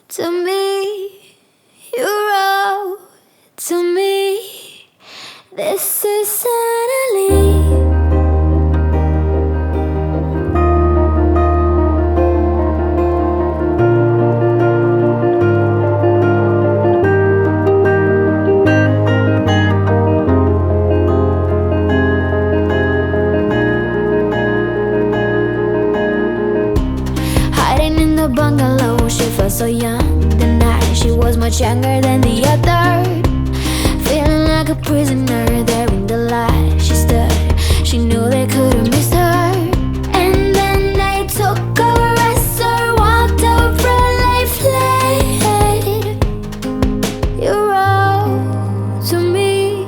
to me. You wrote to me. This is Annalie. Hiding in the bungalow, she felt so young. The night she was much younger than the other. Feeling like a prisoner there in the light. She stood, she knew they couldn't miss her. And then they took her as her, walked over like fled. You wrote to me,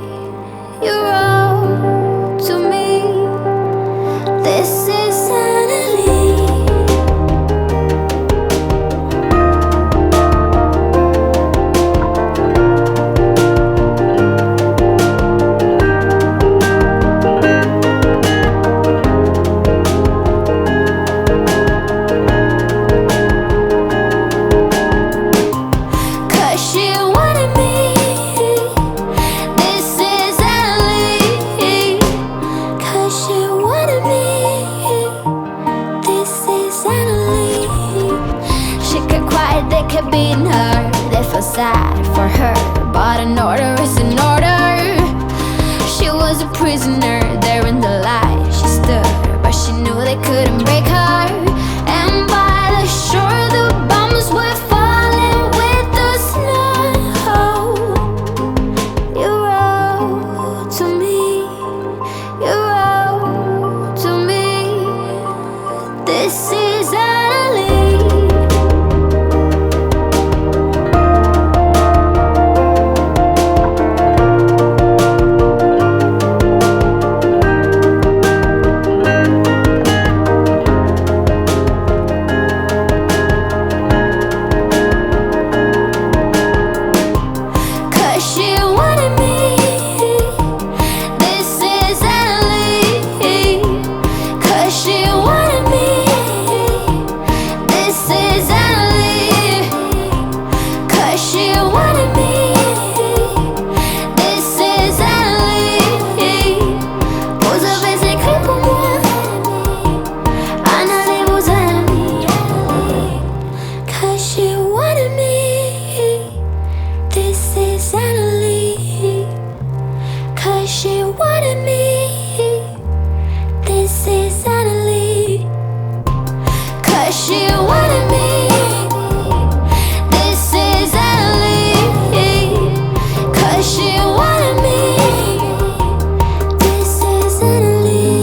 you wrote to me. This is Annalie. They kept beating her, they felt sad for her, but an order is an order. She was a prisoner there in the light. She stood, but she knew they couldn't break her. And by the shore the bombs were falling with the snow. You wrote to me, you wrote to me. This is Annalie. She wanted me. This is Annalie. 'Cause she wanted me. This is Annalie. 'Cause she wanted me. This is Annalie.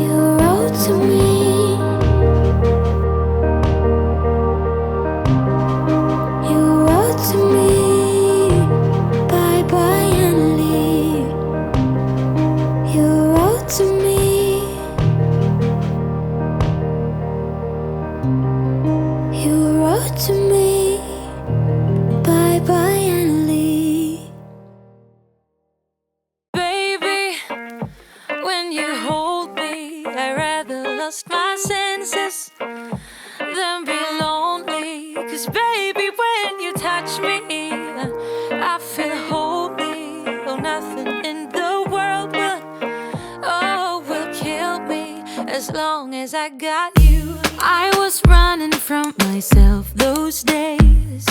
You wrote to me. To me, bye bye Annalie. You wrote to me. You wrote to me, bye bye Annalie. Baby, when you hold me, I rather lost my senses than be lonely. 'Cause baby, when you touch me, I feel holy. Oh, nothing in the world will kill me as long as I got you. I was running from myself those days,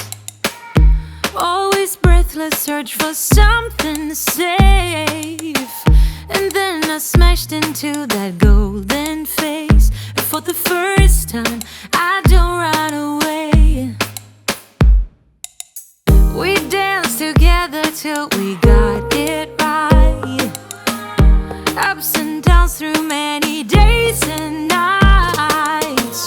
always breathless, search for something safe. And then I smashed into that golden face. And for the first time, I don't run away. We danced together till we got it right. Ups and downs through many days and nights.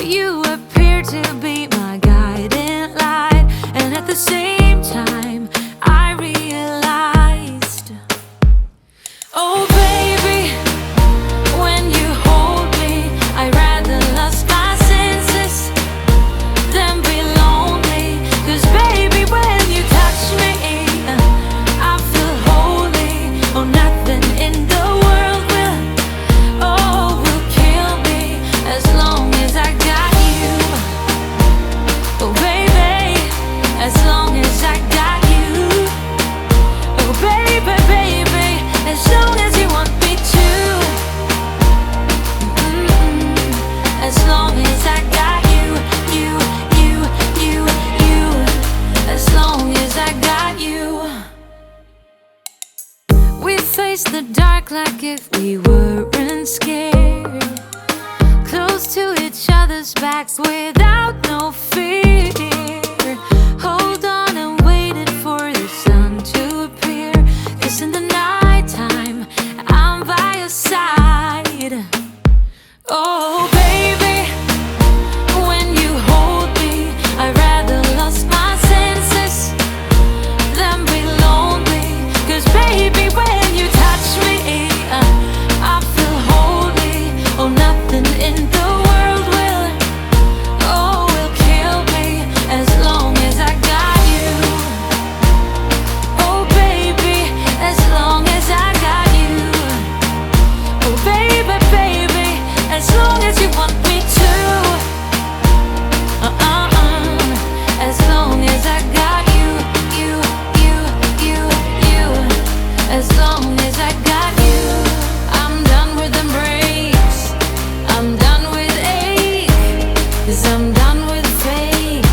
You appeared to be my guiding light. And at the same time, I realized, oh baby, when you hold me, I rather lost my senses than be lonely. 'Cause baby, when you touch me, face the dark like if we weren't scared. Close to each other's backs without no fear. Hold on and waited for the sun to appear. 'Cause in the nighttime I'm by your side. Oh baby, when you hold me, I'd rather lost my senses than be lonely. 'Cause baby, when you touch me, I feel holy. Oh, nothing in the world will kill me as long as I got you. Oh baby, as long as I got you. Oh baby, baby, as long as you want me to. As long as I got you, you, you, you, you. As long as I got you. I'm done with embrace, I'm done with ache, 'cause I'm done with fake.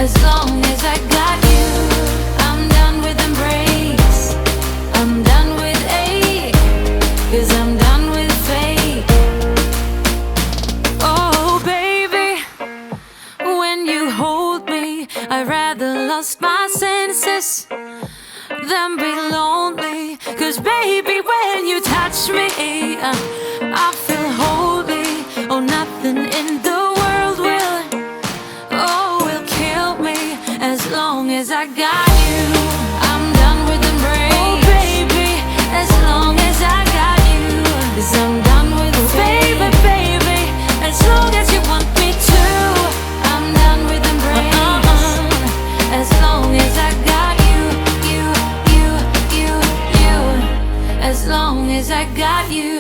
As long as I got you. I'm done with embrace, I'm done with ache, 'cause I'm done with fake. Oh baby, when you hold me, I'd rather lost my senses than be lonely. 'Cause baby, when you touch me, I feel holy. Oh, nothing in the world will kill me as long as I got you. I'm done with embrace. Oh baby, as long as I got you. 'Cause I'm done with baby, baby, as long as you want me to. I'm done with embrace. As long as I got you, you, you, you, you. As long as I got you.